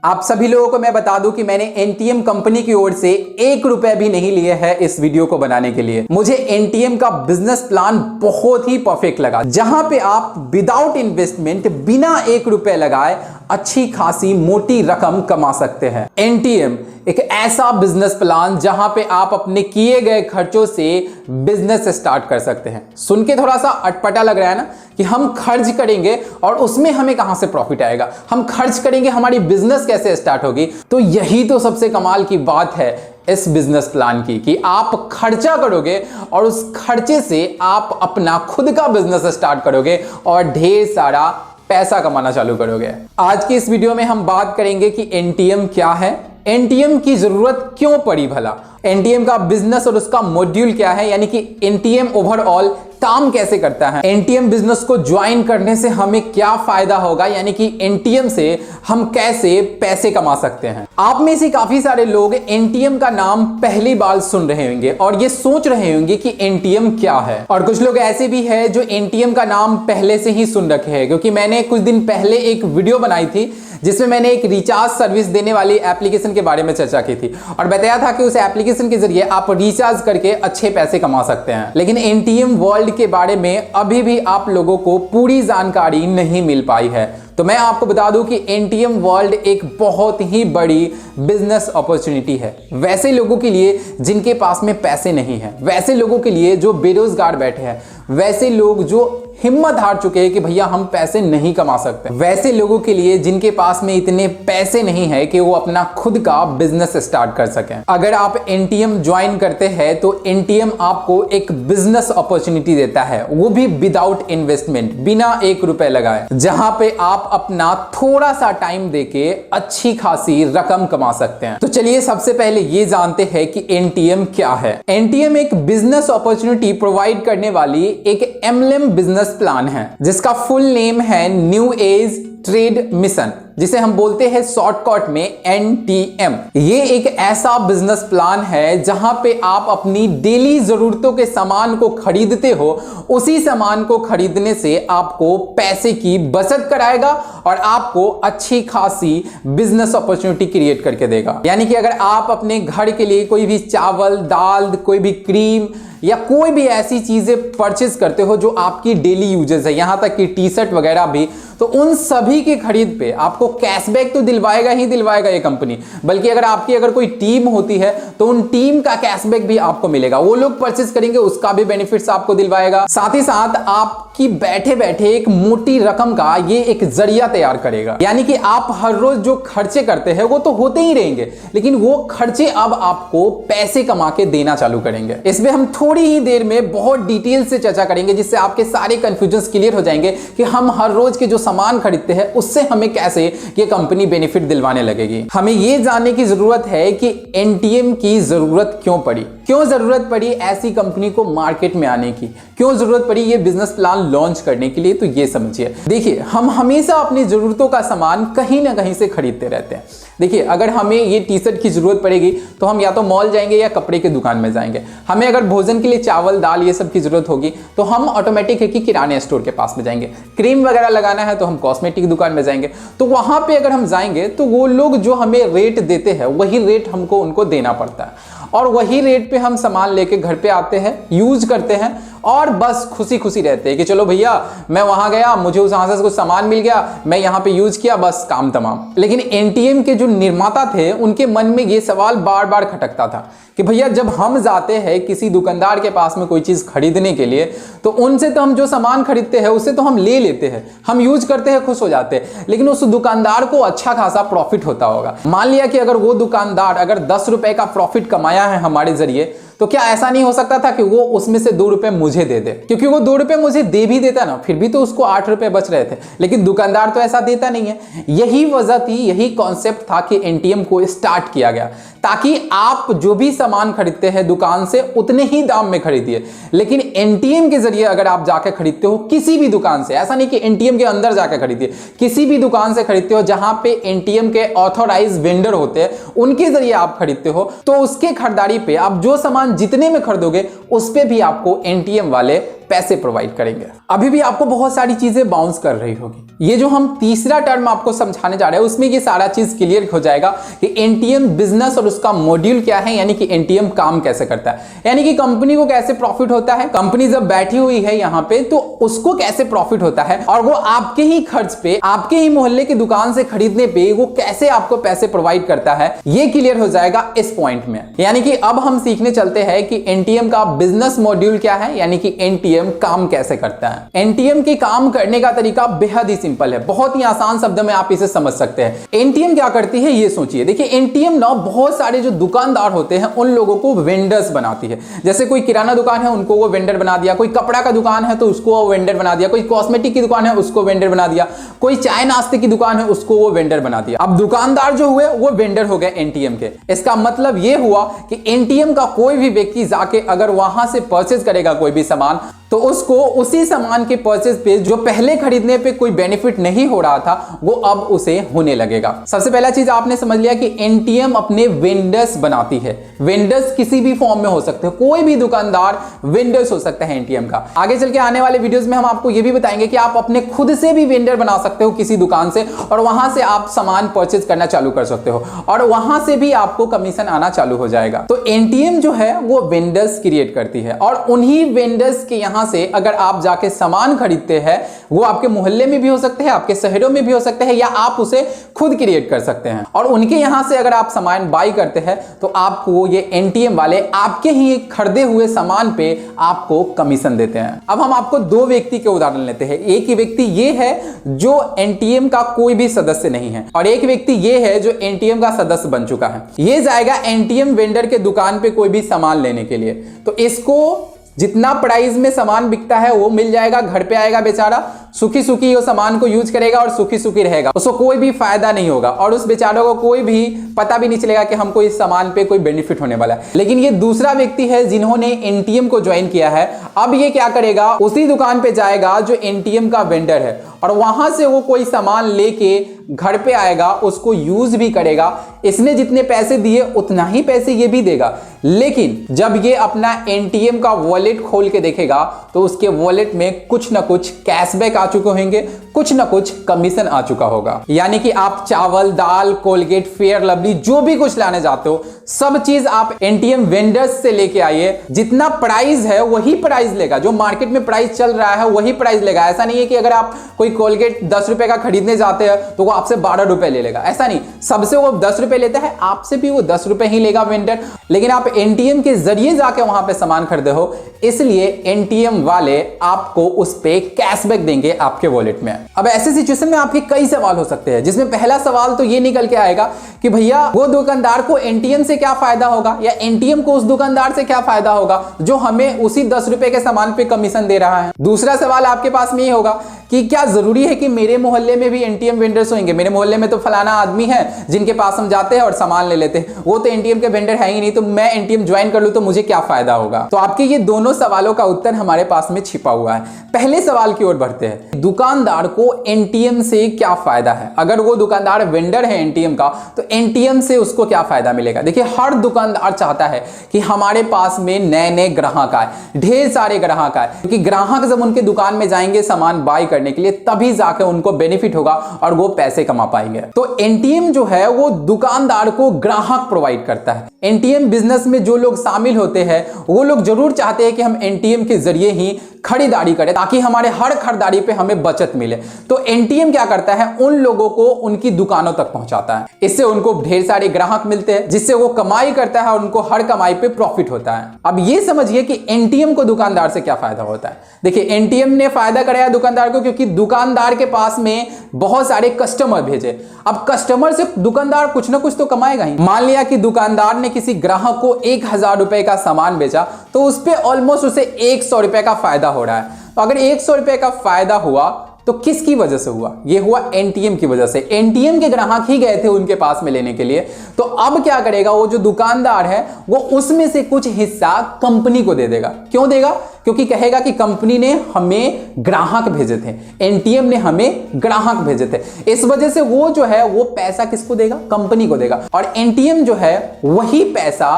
आप सभी लोगों को मैं बता दूं कि मैंने एनटीएम कंपनी की ओर से 1 रुपए भी नहीं लिए है इस वीडियो को बनाने के लिए। मुझे एनटीएम का बिजनेस प्लान बहुत ही परफेक्ट लगा, जहां पे आप विदाउट इन्वेस्टमेंट बिना 1 रुपए लगाए अच्छी खासी मोटी रकम कमा सकते हैं। एनटीएम एक ऐसा बिजनेस प्लान जहां पे आप अपने किए गए खर्चों से बिजनेस स्टार्ट कर सकते हैं। सुन के थोड़ा सा अटपटा लग रहा है ना कि हम खर्च करेंगे और उसमें हमें कहां से प्रॉफिट आएगा, हम खर्च करेंगे हमारी बिजनेस कैसे स्टार्ट होगी। तो यही तो सबसे कमाल की बात है इस बिजनेस प्लान की कि आप खर्चा करोगे और उस खर्चे से आप अपना खुद का बिजनेस स्टार्ट करोगे और ढेर सारा पैसा कमाना चालू करोगे। आज की इस वीडियो में हम बात करेंगे कि एनटीएम क्या है, एनटीएम की जरूरत क्यों पड़ी भला, एनटीएम का बिजनेस और उसका मॉड्यूल क्या है, यानी कि एनटीएम ओवरऑल काम कैसे करता है, एनटीएम बिजनेस को ज्वाइन करने से हमें क्या फायदा होगा, यानी कि एनटीएम से हम कैसे पैसे कमा सकते हैं। आप में से काफी सारे लोग एनटीएम का नाम पहली बार सुन रहे होंगे और ये सोच रहे होंगे कि एनटीएम क्या है, और कुछ लोग ऐसे भी हैं जो एनटीएम का नाम पहले से ही सुन रखे हैं, क्योंकि मैंने कुछ दिन पहले एक वीडियो बनाई थी जिसमें मैंने एक रिचार्ज सर्विस देने वाली एप्लीकेशन के बारे में चर्चा की थी और बताया था कि उस एप्लीकेशन के जरिए आप रिचार्ज करके अच्छे पैसे कमा सकते हैं। लेकिन एनटीएम वर्ल्ड के बारे में अभी भी आप लोगों को पूरी जानकारी नहीं मिल पाई है। तो मैं आपको बता दूं कि एनटीएम वर्ल्ड एक बहुत ही बड़ी बिजनेस अपॉर्चुनिटी है, वैसे लोगों के लिए जिनके पास में पैसे नहीं है, वैसे लोगों के लिए जो बेरोजगार बैठे हैं, वैसे लोग जो हिम्मत हार चुके हैं कि भैया हम पैसे नहीं कमा सकते, वैसे लोगों के लिए जिनके पास में इतने पैसे नहीं है कि वो अपना खुद का बिजनेस स्टार्ट कर सकें। अगर आप एनटीएम ज्वाइन करते हैं तो एनटीएम आपको एक बिजनेस अपॉर्चुनिटी देता है, वो भी विदाउट इन्वेस्टमेंट, बिना 1 रुपए लगाए, जहां पे आप अपना थोड़ा सा टाइम देके अच्छी खासी रकम कमा सकते हैं। तो चलिए सबसे पहले ये जानते हैं कि एनटीएम क्या है। एनटीएम एक बिजनेस अपॉर्चुनिटी प्रोवाइड करने वाली एक एमएलएम बिजनेस प्लान है, जिसका फुल नेम है न्यू एज ट्रेड मिशन, जिसे हम बोलते हैं शॉर्टकट में एनटीएम। ये एक ऐसा बिजनेस प्लान है जहां पे आप अपनी डेली जरूरतों के सामान को खरीदते हो, उसी सामान को खरीदने से आपको पैसे की बचत कराएगा और आपको अच्छी खासी बिजनेस अपॉर्चुनिटी क्रिएट करके देगा। यानी कि अगर आप अपने घर के लिए कोई भी चावल, दाल, कोई भी क्रीम या कोई भी ऐसी चीजें परचेज करते हो जो आपकी डेली यूजेस है, यहां तक कि टी शर्ट वगैरह भी, तो उन सभी के खरीद पे आपको कैशबैक तो दिलवाएगा ही दिलवाएगा ये कंपनी, बल्कि अगर कोई टीम होती है तो उन टीम का कैशबैक भी आपको मिलेगा। वो लोग परचेज करेंगे उसका भी बेनिफिट्स आपको दिलवाएगा। साथ ही साथ आपकी बैठे बैठे एक मोटी रकम का ये एक जरिया तैयार करेगा, यानी कि आप हर रोज जो खर्चे करते हैं वो तो होते ही रहेंगे, लेकिन वो खर्चे अब आपको पैसे कमा के देना चालू करेंगे। इसमें हम थोड़ी ही देर में बहुत डिटेल से चर्चा करेंगे, जिससे आपके सारे कंफ्यूजन क्लियर हो जाएंगे कि हम हर रोज के जो सामान खरीदते हैं उससे हमें कैसे ये कंपनी बेनिफिट दिलवाने लगेगी। हमें ये जानने की जरूरत है कि एनटीएम की जरूरत क्यों पड़ी, क्यों जरूरत पड़ी ऐसी कंपनी को मार्केट में आने की, क्यों जरूरत पड़ी ये बिजनेस प्लान लॉन्च करने के लिए। तो ये समझिए, देखिए हम हमेशा अपनी जरूरतों का सामान कहीं ना कहीं से खरीदते रहते हैं। देखिए अगर हमें ये टी शर्ट की जरूरत पड़ेगी तो हम या तो मॉल जाएंगे या कपड़े की दुकान में जाएंगे। हमें अगर भोजन के लिए चावल, दाल ये सब की जरूरत होगी तो हम ऑटोमेटिक है कि किराने स्टोर के पास में जाएंगे। क्रीम वगैरह लगाना है तो हम कॉस्मेटिक दुकान में जाएंगे। तो वहां पे अगर हम जाएंगे तो वो लोग जो हमें रेट देते हैं वही रेट हमको उनको देना पड़ता है, और वही रेट पे हम सामान लेके घर पे आते हैं, यूज करते हैं और बस खुशी खुशी रहते हैं कि चलो भैया मैं वहां गया, मुझे उस वहां से कुछ सामान मिल गया, मैं यहां पे यूज किया, बस काम तमाम। लेकिन एनटीएम के जो निर्माता थे उनके मन में ये सवाल बार बार खटकता था कि भैया जब हम जाते हैं किसी दुकानदार के पास में कोई चीज खरीदने के लिए तो उनसे तो हम जो सामान खरीदते हैं उससे तो हम ले लेते हैं, हम यूज करते हैं, खुश हो जाते हैं, लेकिन उस दुकानदार को अच्छा खासा प्रॉफिट होता होगा। मान लिया कि अगर वो दुकानदार अगर 10 रुपए का प्रॉफिट कमाया है हमारे जरिए, तो क्या ऐसा नहीं हो सकता था कि वो उसमें से 2 रुपए मुझे दे दे, क्योंकि वो 2 रुपए मुझे दे भी देता ना फिर भी तो उसको 8 रुपए बच रहे थे, लेकिन दुकानदार तो ऐसा देता नहीं है। यही वजह थी, यही कॉन्सेप्ट था कि एनटीएम को स्टार्ट किया गया, ताकि आप जो भी सामान खरीदते हैं दुकान से उतने ही दाम में खरीदिए। लेकिन एनटीएम के जरिए अगर आप जाकर खरीदते हो किसी भी दुकान से, ऐसा नहीं कि एनटीएम के अंदर जाकर खरीदिए, किसी भी दुकान से खरीदते हो जहां पे एनटीएम के ऑथोराइज वेंडर होते हैं उनके जरिए आप खरीदते हो, तो उसके खरीदारी पे आप जो सामान जितने में खरीदोगे उस पे भी आपको एनटीएम वाले पैसे प्रोवाइड करेंगे। अभी भी आपको बहुत सारी चीजें बाउंस कर रही होगी। ये जो हम तीसरा टर्म आपको समझाने जा रहे हैं उसमें ये सारा चीज क्लियर हो जाएगा कि एनटीएम बिजनेस और उसका मॉड्यूल क्या है, यानी कि एनटीएम काम कैसे करता है, यानी कि कंपनी को कैसे प्रॉफिट होता है, कंपनी जब बैठी हुई है यहां पे तो उसको कैसे प्रॉफिट होता है, और वो आपके ही खर्च पे, आपके ही मोहल्ले की दुकान से खरीदने पे वो कैसे आपको पैसे प्रोवाइड करता है, ये क्लियर हो जाएगा इस पॉइंट में। यानी कि अब हम सीखने चलते हैं कि एनटीएम का बिजनेस मॉड्यूल क्या है, यानी कि एनटीएम काम कैसे करता है। एनटीएम के काम करने का तरीका बेहद ही सिंपल है, बहुत ही आसान शब्द में आप इसे समझ सकते हैं। एनटीएम क्या करती है ये सोचिए। देखिए एनटीएम ना बहुत सारे जो दुकानदार होते हैं उन लोगों को वेंडर्स बनाती है। जैसे कोई किराना दुकान है उनको वो वेंडर बना दिया, कोई कपड़ा का दुकान है तो उसको वो वेंडर बना दिया, कोई कॉस्मेटिक की दुकान है उसको वेंडर बना दिया, कोई चाय नाश्ते की दुकान है उसको वो वेंडर बना दिया। अब दुकानदार जो हुए वो वेंडर हो गए एनटीएम के। इसका मतलब ये हुआ कि एनटीएम का कोई भी व्यक्ति जाके अगर वहां से परचेज करेगा कोई भी सामान तो उसको उसी सामान के परचेज पे जो पहले खरीदने पे कोई बेनिफिट नहीं हो रहा था वो अब उसे होने लगेगा। सबसे पहला चीज आपने समझ लिया कि एनटीएम अपने वेंडर्स बनाती है। वेंडर्स किसी भी फॉर्म में हो सकते हैं, कोई भी दुकानदार वेंडर्स हो सकता है एनटीएम का। आगे चल के आने वाले वीडियोस में हम आपको ये भी बताएंगे कि आप अपने खुद से भी वेंडर बना सकते हो किसी दुकान से, और वहां से आप सामान परचेज करना चालू कर सकते हो और वहां से भी आपको कमीशन आना चालू हो जाएगा। तो एनटीएम जो है वो वेंडर्स क्रिएट करती है और उन्हीं वेंडर्स के यहां से अगर आप जाके सामान खरीदते हैं, वो आपके मोहल्ले में भी हो सकते हैं, आपके शहरों में भी हो सकते हैं, या आप उसे खुद क्रिएट कर सकते हैं। और उनके यहां से अगर आप सामान बाई करते हैं तो आपको ये एनटीएम वाले आपके ही खरीदे हुए सामान पे आपको कमीशन देते हैं। अब हम आपको दो व्यक्ति के उदाहरण लेते हैं। एक ही व्यक्ति ये है जो एनटीएम का कोई भी सदस्य नहीं है, और एक व्यक्ति ये है जो एनटीएम का सदस्य बन चुका है। ये जाएगा एनटीएम वेंडर के दुकान पे कोई भी सामान लेने के लिए, तो इसको जितना प्राइस में सामान बिकता है वो मिल जाएगा, घर पे आएगा बेचारा, सुखी सुखी वो सामान को यूज करेगा और सुखी सुखी रहेगा, उसको कोई भी फायदा नहीं होगा और उस बेचारे को कोई भी पता भी नहीं चलेगा कि हमको इस सामान पे कोई बेनिफिट होने वाला है। लेकिन ये दूसरा व्यक्ति है जिन्होंने एनटीएम को ज्वाइन किया है। अब ये क्या करेगा, उसी दुकान पे जाएगा जो एनटीएम का वेंडर है और वहां से वो कोई सामान लेके घर पे आएगा, उसको यूज भी करेगा। इसने जितने पैसे दिए उतना ही पैसे ये भी देगा, लेकिन जब ये अपना एनटीएम का वॉलेट खोल के देखेगा तो उसके वॉलेट में कुछ ना कुछ कैशबैक आ चुके होंगे, कुछ ना कुछ कमीशन आ चुका होगा। यानी कि आप चावल, दाल, कोलगेट, फेयर लवली जो भी कुछ लाने जाते हो सब चीज आप एनटीएम वेंडर्स से लेके आइए। जितना प्राइस है वही प्राइस लेगा, जो मार्केट में प्राइस चल रहा है वही प्राइस लेगा। ऐसा नहीं है कि अगर आप कोई कोलगेट 10 रुपए का खरीदने जाते हैं तो वो आपसे 12 रुपए ले लेगा, ऐसा नहीं। सबसे वो 10 रुपए लेता है, आपसे भी वो 10 रुपए ही लेगा वेंडर। लेकिन आप एनटीएम के जरिए जाके वहां पे सामान खरीदे हो, इसलिए एनटीएम वाले आपको उस पे कैशबैक देंगे आपके वॉलेट में। अब ऐसे सिचुएशन में आपके कई सवाल हो सकते हैं, जिसमें पहला सवाल तो ये निकल के आएगा कि भैया वो दुकानदार को एनटीएम से क्या फायदा होगा, या एनटीएम को उस दुकानदार से क्या फायदा होगा जो हमें उसी 10 रुपए के सामान पे कमीशन दे रहा है। दूसरा सवाल आपके पास में ये होगा कि क्या जरूरी है कि मेरे मोहल्ले में भी एनटीएम वेंडर्स होंगे? मेरे मोहल्ले में तो फलाना आदमी है जिनके पास हम जाते हैं और सामान ले लेते हैं, वो तो एनटीएम के वेंडर है ही नहीं, तो मैं एनटीएम ज्वाइन कर लूं तो मुझे क्या फायदा होगा? तो आपके ये दोनों सवालों का उत्तर हमारे पास में छिपा हुआ है। पहले सवाल की ओर बढ़ते हैं, दुकानदार को एनटीएम से क्या फायदा है? अगर वो दुकानदार वेंडर है एनटीएम का तो एनटीएम से उसको क्या फायदा मिलेगा? देखिए हर दुकानदार चाहता है कि हमारे पास में नए नए ग्राहक आए, ढेर सारे ग्राहक आए, क्योंकि ग्राहक जब उनके दुकान में जाएंगे सामान बाय करने के लिए तभी जाके उनको बेनिफिट होगा और वो पैसे कमा पाएंगे। तो एनटीएम जो है वो दुकानदार को ग्राहक प्रोवाइड करता है। एनटीएम बिजनेस में जो लोग शामिल होते हैं वो लोग जरूर चाहते हैं कि हम एनटीएम के जरिए ही खरीदारी करें ताकि हमारे हर खरीदारी पे हमें बचत मिले। तो एनटीएम क्या करता है, उन लोगों को उनकी दुकानों तक पहुंचाता है। इससे उनको ढेर सारे ग्राहक मिलते हैं जिससे वो कमाई करता है और उनको हर कमाई पे प्रॉफिट होता है। अब ये समझिए कि एनटीएम को दुकानदार से क्या फायदा होता है। देखिए एनटीएम ने फायदा कराया दुकानदार को क्योंकि दुकानदार के पास में बहुत सारे कस्टमर भेजे। अब कस्टमर से दुकानदार कुछ ना कुछ तो कमाएगा ही। मान लिया कि दुकानदार ने किसी ग्राहक को 1000 रुपए का सामान बेचा तो उस पे ऑलमोस्ट उसे 100 रुपए का फायदा हो रहा है। तो अगर 100 रुपए का फायदा हुआ तो किसकी वजह से हुआ? ये हुआ एनटीएम की वजह से। एनटीएम के ग्राहक ही गए थे उनके पास में लेने के लिए। तो अब क्या करेगा वो जो दुकानदार है वो उसमें से कुछ हिस्सा कंपनी को दे देगा। क्यों देगा? क्योंकि कहेगा कि कंपनी ने हमें ग्राहक भेजे थे, एनटीएम ने हमें ग्राहक भेजे थे, इस वजह से वो जो है वो पैसा किसको देगा? कंपनी को देगा। और एनटीएम जो है वही पैसा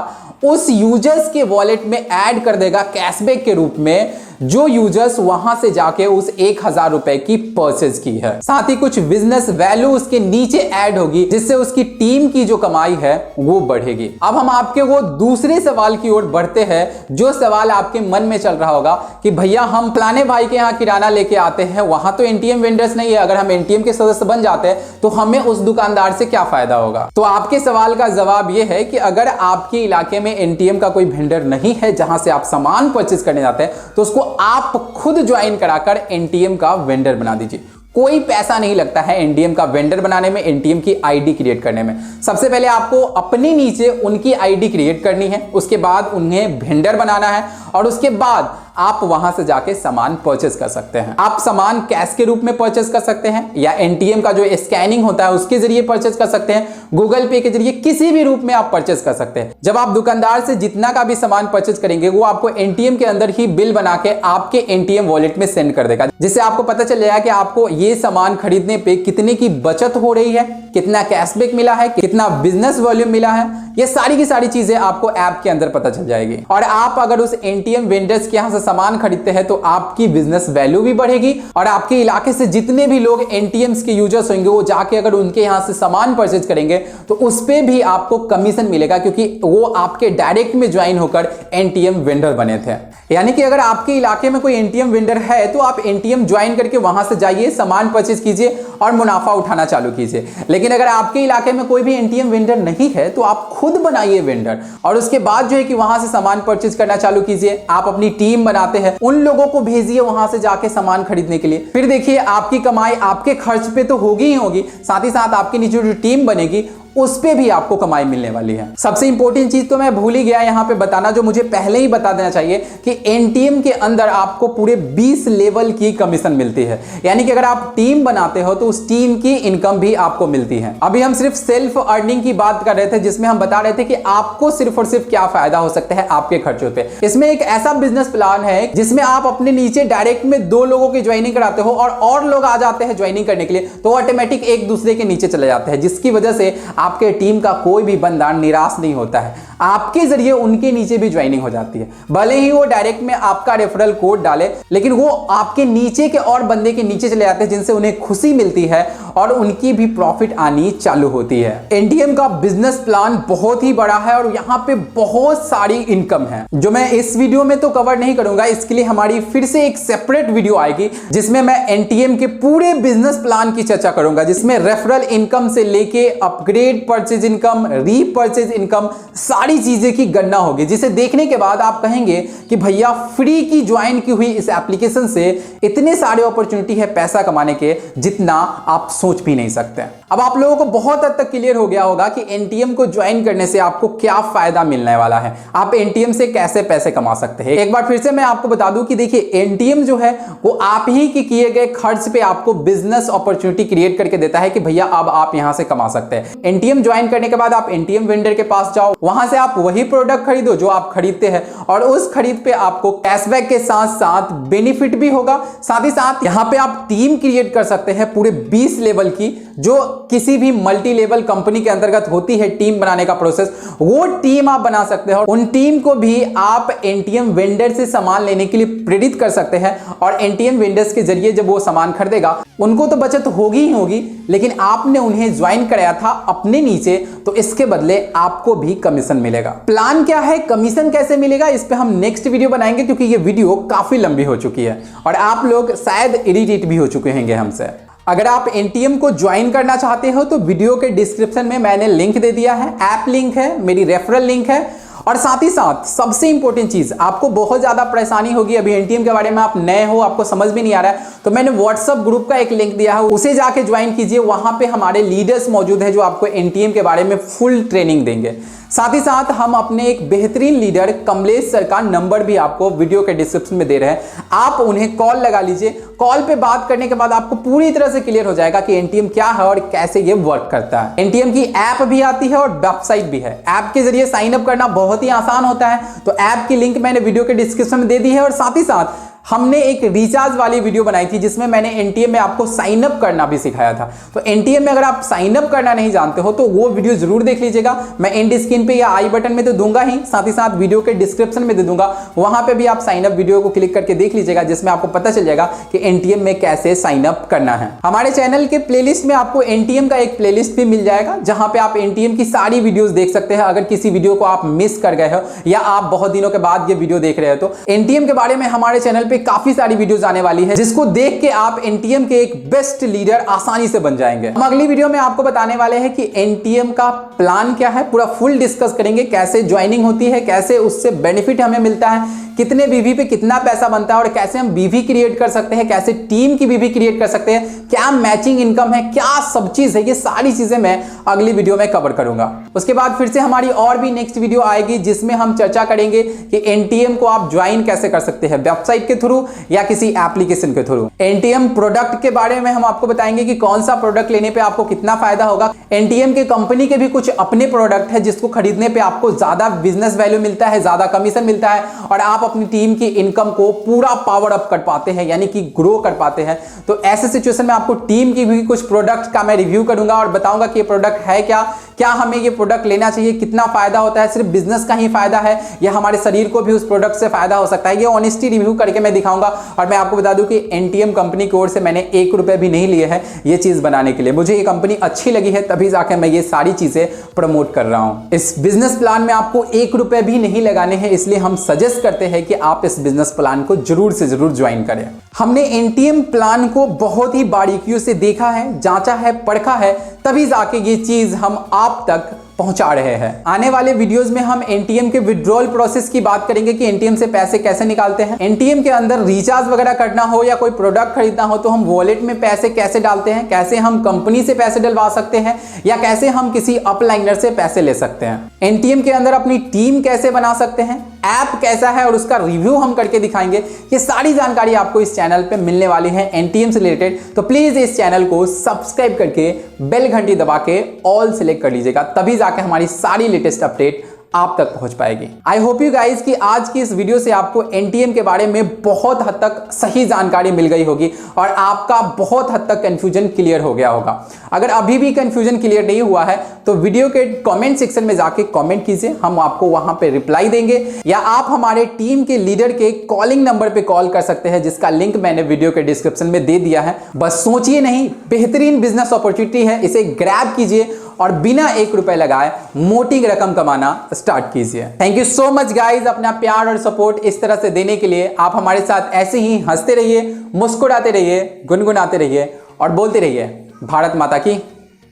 उस यूजर्स के वॉलेट में ऐड कर देगा कैशबैक के रूप में जो यूजर्स वहां से जाके उस 1000 रुपए की परचेज की है। साथ ही कुछ बिजनेस वैल्यू उसके नीचे ऐड होगी, जिससे उसकी टीम की जो कमाई है वो बढ़ेगी। अब हम आपके वो दूसरे सवाल की ओर बढ़ते हैं, जो सवाल आपके मन में चल रहा होगा कि भैया हम फलाने भाई के यहाँ किराना लेके आते हैं, वहां तो एनटीएम वेंडर्स नहीं है, अगर हम एनटीएम के सदस्य बन जाते हैं तो हमें उस दुकानदार से क्या फायदा होगा। तो आपके सवाल का जवाब यह है कि अगर आपके इलाके में एनटीएम का कोई वेंडर नहीं है जहां से आप सामान परचेज करने जाते हैं, तो उसको आप खुद ज्वाइन कराकर एनटीएम का वेंडर बना दीजिए। कोई पैसा नहीं लगता है एनटीएम का वेंडर बनाने में, एनटीएम की आईडी क्रिएट करने में। सबसे पहले आपको अपने नीचे उनकी आईडी क्रिएट करनी है, उसके बाद उन्हें वेंडर बनाना है और उसके बाद आप वहां से जाके सामान परचेस कर सकते हैं। आप सामान कैश के रूप में परचेस कर सकते हैं या एनटीएम का जो स्कैनिंग होता है उसके जरिए परचेस कर सकते हैं, गूगल पे के जरिए, किसी भी रूप में आप परचेस कर सकते हैं। जब आप दुकानदार से जितना का भी सामान परचेस करेंगे वो आपको एनटीएम के अंदर ही बिल बना के आपके एनटीएम वॉलेट में सेंड कर देगा, जिससे आपको पता चल जाएगा कि आपको ये सामान खरीदने पे कितने की बचत हो रही है, कितना कैशबैक मिला है, कितना बिजनेस वॉल्यूम मिला है। ये सारी की सारी चीजें आपको ऐप के अंदर पता चल जाएगी। और आप अगर उस एनटीएम वेंडर्स के यहां से सामान खरीदते हैं तो आपकी बिजनेस वैल्यू भी बढ़ेगी और आपके इलाके से जितने भी लोग एनटीएम्स के यूजर्स होंगे वो जाके अगर उनके यहां से सामान परचेज करेंगे तो उस पे भी आपको कमीशन मिलेगा, क्योंकि वो आपके डायरेक्ट में ज्वाइन होकर एनटीएम वेंडर बने थे। यानी कि अगर आपके इलाके में कोई एनटीएम वेंडर है तो आप एनटीएम ज्वाइन करके वहां से जाइए, सामान परचेज कीजिए और मुनाफा उठाना चालू कीजिए। लेकिन अगर आपके इलाके में कोई भी एनटीएम वेंडर नहीं है तो आप खुद बनाइए वेंडर और उसके बाद जो है कि वहां से सामान परचेज करना चालू कीजिए। आप अपनी टीम बनाते हैं, उन लोगों को भेजिए वहां से जाके सामान खरीदने के लिए। फिर देखिए आपकी कमाई आपके खर्च पे तो होगी ही होगी, साथ ही साथ आपकी नीचे जो टीम बनेगी उस पे भी आपको कमाई मिलने वाली है। सबसे इंपॉर्टेंट चीज तो मैं भूल ही गया यहां पे बताना, जो मुझे पहले ही बता देना चाहिए कि एनटीएम के अंदर आपको पूरे 20 लेवल की कमीशन मिलती है। यानी कि अगर आप टीम बनाते हो तो उस टीम की इनकम भी आपको मिलती है। अभी हम सिर्फ सेल्फ अर्निंग की बात कर रहे थे, जिसमें हम बता रहे थे कि आपको सिर्फ और सिर्फ क्या फायदा हो सकता है आपके खर्चों पे। इसमें एक ऐसा बिजनेस प्लान है जिसमें आप अपने नीचे डायरेक्ट में 2 लोगों की ज्वाइनिंग कराते हो और लोग आ जाते हैं ज्वाइनिंग करने के लिए, तो ऑटोमेटिक एक दूसरे के नीचे चले जाते हैं, जिसकी वजह से आपके टीम का कोई भी बंदा निराश नहीं होता है। आपके जरिए उनके नीचे भी ज्वाइनिंग हो जाती है। भले ही वो डायरेक्ट में आपका रेफरल कोड डाले, लेकिन वो आपके नीचे के और बंदे के नीचे चले जाते हैं, जिनसे उन्हें खुशी मिलती है और उनकी भी प्रॉफिट आनी चालू होती है। एनटीएम का बिजनेस प्लान बहुत ही बड़ा है और यहाँ पे बहुत सारी इनकम है जो मैं इस वीडियो में तो कवर नहीं करूंगा। इसके लिए हमारी फिर से एक सेपरेट वीडियो आएगी जिसमें मैं एनटीएम के पूरे बिजनेस प्लान की चर्चा करूंगा, जिसमें रेफरल इनकम से लेके upgrade purchase income, repurchase income, सारी चीजें की गणना होगी, जिसे देखने के बाद आप कहेंगे कि भैया फ्री की ज्वाइन की हुई इस एप्लीकेशन से इतने सारे अपॉर्चुनिटी है पैसा कमाने के जितना आप सोच भी नहीं सकते। अब आप लोगों को बहुत हद तक क्लियर हो गया होगा कि एनटीएम को ज्वाइन करने से आपको क्या फायदा मिलने वाला है, आप एनटीएम से कैसे पैसे कमा सकते हैं। एक बार फिर से मैं आपको बता दूं कि देखिए एनटीएम जो है वो आप ही के किए गए खर्च पे आपको बिजनेस अपॉर्चुनिटी क्रिएट करके देता है कि भैया अब आप यहां से कमा सकते हैं। एनटीएम ज्वाइन करने के बाद आप एनटीएम वेंडर के पास जाओ, वहां से आप वही प्रोडक्ट खरीदो जो आप खरीदते हैं और उस खरीद पे आपको कैशबैक के साथ साथ बेनिफिट भी होगा। साथ ही साथ यहां पे आप टीम क्रिएट कर सकते हैं पूरे 20 लेवल की, जो किसी भी मल्टी लेवल कंपनी के अंतर्गत होती है टीम बनाने का प्रोसेस, वो टीम आप बना सकते हैं। उन टीम को भी आप एनटीएम वेंडर से सामान लेने के लिए प्रेरित कर सकते हैं और एनटीएम वेंडर्स के जरिए जब वो सामान खरीदेगा उनको तो बचत होगी ही होगी, लेकिन आपने उन्हें ज्वाइन कराया था अपने नीचे, तो इसके बदले आपको भी कमीशन मिलेगा। प्लान क्या है, कमीशन कैसे मिलेगा, इस पे हम नेक्स्ट वीडियो बनाएंगे, क्योंकि ये वीडियो काफी लंबी हो चुकी है और आप लोग शायद इरिटेट भी हो चुके होंगे हमसे। अगर आप एनटीएम को ज्वाइन करना चाहते हो तो वीडियो के डिस्क्रिप्शन में मैंने लिंक दे दिया है, ऐप लिंक है, मेरी रेफरल लिंक है और साथ ही साथ सबसे इंपॉर्टेंट चीज, आपको बहुत ज्यादा परेशानी होगी, अभी एनटीएम के बारे में आप नए हो, आपको समझ भी नहीं आ रहा है, तो मैंने व्हाट्सएप ग्रुप का एक लिंक दिया है, उसे जाके ज्वाइन कीजिए। वहां पे हमारे लीडर्स मौजूद हैं जो आपको एनटीएम के बारे में फुल ट्रेनिंग देंगे। साथ ही साथ हम अपने एक बेहतरीन लीडर कमलेश सर का नंबर भी आपको वीडियो के डिस्क्रिप्शन में दे रहे हैं, आप उन्हें कॉल लगा लीजिए। कॉल पे बात करने के बाद आपको पूरी तरह से क्लियर हो जाएगा कि एनटीएम क्या है और कैसे ये वर्क करता है। एनटीएम की ऐप भी आती है और वेबसाइट भी है। ऐप के जरिए साइन अप करना बहुत ही आसान होता है, तो ऐप की लिंक मैंने वीडियो के डिस्क्रिप्शन में दे दी है और साथ ही साथ हमने एक रिचार्ज वाली वीडियो बनाई थी जिसमें मैंने एनटीएम में आपको साइन अप करना भी सिखाया था। तो एनटीएम में अगर आप साइन अप करना नहीं जानते हो तो वो वीडियो जरूर देख लीजिएगा। मैं एंड स्क्रीन पे या आई बटन में तो दूंगा ही, साथ ही साथ वीडियो के डिस्क्रिप्शन में दे दूंगा, वहां पे भी आप साइन अप वीडियो को क्लिक करके देख लीजिएगा, जिसमें आपको पता चल जाएगा कि एनटीएम में कैसे साइन अप करना है। हमारे चैनल के प्लेलिस्ट में आपको एनटीएम का एक प्लेलिस्ट भी मिल जाएगा, जहां पे आप एनटीएम की सारी वीडियोस देख सकते हैं। अगर किसी वीडियो को आप मिस कर गए हो या आप बहुत दिनों के बाद ये वीडियो देख रहे हो तो एनटीएम के बारे में हमारे चैनल पे काफी सारी वीडियोस आने वाली है, जिसको देख के आप एनटीएम के एक बेस्ट लीडर आसानी से बन जाएंगे। हम अगली वीडियो में आपको बताने वाले हैं कि एनटीएम का प्लान क्या है, पूरा फुल डिस्कस करेंगे, कैसे ज्वाइनिंग होती है, कैसे उससे बेनिफिट हमें मिलता है, कितने बीवी पे कितना पैसा बनता है और कैसे हम बीवी क्रिएट कर सकते हैं, कैसे टीम की बीवी क्रिएट कर सकते हैं, क्या मैचिंग इनकम है, क्या सब चीज है, ये सारी चीजें मैं अगली वीडियो में कवर करूंगा। उसके बाद फिर से हमारी और भी नेक्स्ट वीडियो आएगी जिसमें हम चर्चा करेंगे कि एनटीएम को आप ज्वाइन कैसे कर सकते हैं, वेबसाइट के थ्रू या किसी एप्लीकेशन के थ्रू। एनटीएम प्रोडक्ट के बारे में हम आपको बताएंगे कि कौन सा प्रोडक्ट लेने पे आपको कितना फायदा होगा। एनटीएम के कंपनी के भी कुछ अपने प्रोडक्ट है जिसको खरीदने पे आपको ज्यादा बिजनेस वैल्यू मिलता है, ज्यादा कमीशन मिलता है और आप अपनी टीम की इनकम को पूरा पावर अप कर पाते हैं, यानी कि ग्रो कर पाते हैं। तो ऐसे सिचुएशन में आपको टीम की भी कुछ प्रोडक्ट का मैं रिव्यू करूंगा और बताऊंगा कि ये प्रोडक्ट है क्या हमें ये प्रोडक्ट लेना चाहिए, कितना फायदा होता है, सिर्फ बिजनेस का ही फायदा है या हमारे शरीर को भी उस प्रोडक्ट से फायदा हो सकता है। ये ऑनेस्टी रिव्यू करके मैं दिखाऊंगा। और मैं आपको बता दूं कि एनटीएम कंपनी की ओर से मैंने 1 रुपए भी नहीं लिए हैं ये चीज बनाने के लिए। मुझे ये कंपनी अच्छी लगी है तभी जाकर मैं ये सारी चीजें प्रमोट कर रहा हूं। इस बिजनेस प्लान में आपको 1 रुपए भी नहीं लगाने हैं, इसलिए हम सजेस्ट करते हैं कि आप इस बिजनेस प्लान को जरूर से जरूर ज्वाइन करें। हमने एनटीएम प्लान को बहुत ही बारीकियों से देखा है, जांचा है, परखा है, तभी जाके ये चीज हम आप तक पहुंचा रहे हैं। आने वाले वीडियोस में हम एनटीएम के विड्रॉल प्रोसेस की बात करेंगे कि एनटीएम से पैसे कैसे निकालते हैं। एनटीएम के अंदर रिचार्ज वगैरह करना हो या कोई प्रोडक्ट खरीदना हो तो हम वॉलेट में पैसे कैसे डालते हैं, कैसे हम कंपनी से पैसे डलवा सकते हैं या कैसे हम किसी अपलाइनर से पैसे ले सकते हैं। एनटीएम के अंदर अपनी टीम कैसे बना सकते हैं, ऐप कैसा है और उसका रिव्यू हम करके दिखाएंगे। ये सारी जानकारी आपको इस चैनल पे मिलने वाली है एनटीएम से रिलेटेड। तो प्लीज इस चैनल को सब्सक्राइब करके बेल घंटी दबा के ऑल सिलेक्ट कर लीजिएगा, तभी जाके हमारी सारी लेटेस्ट अपडेट आप तक पहुंच पाएगी। आई होप यू गाइज कि आज की इस वीडियो से आपको एनटीएम के बारे में बहुत हद तक सही जानकारी मिल गई होगी और आपका बहुत हद तक कंफ्यूजन क्लियर हो गया होगा। अगर अभी भी कंफ्यूजन क्लियर नहीं हुआ है तो वीडियो के कमेंट सेक्शन में जाके कमेंट कीजिए, हम आपको वहां पे रिप्लाई देंगे, या आप हमारे टीम के लीडर के कॉलिंग नंबर पे कॉल कर सकते हैं जिसका लिंक मैंने वीडियो के डिस्क्रिप्शन में दे दिया है। बस सोचिए नहीं, बेहतरीन बिजनेस अपॉर्चुनिटी है, इसे ग्रैब कीजिए और बिना 1 रुपए लगाए मोटी रकम कमाना स्टार्ट कीजिए। Thank you so much guys अपना प्यार और सपोर्ट इस तरह से देने के लिए। आप हमारे साथ ऐसे ही हंसते रहिए, मुस्कुराते रहिए, गुनगुनाते रहिए और बोलते रहिए भारत माता की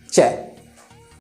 जय।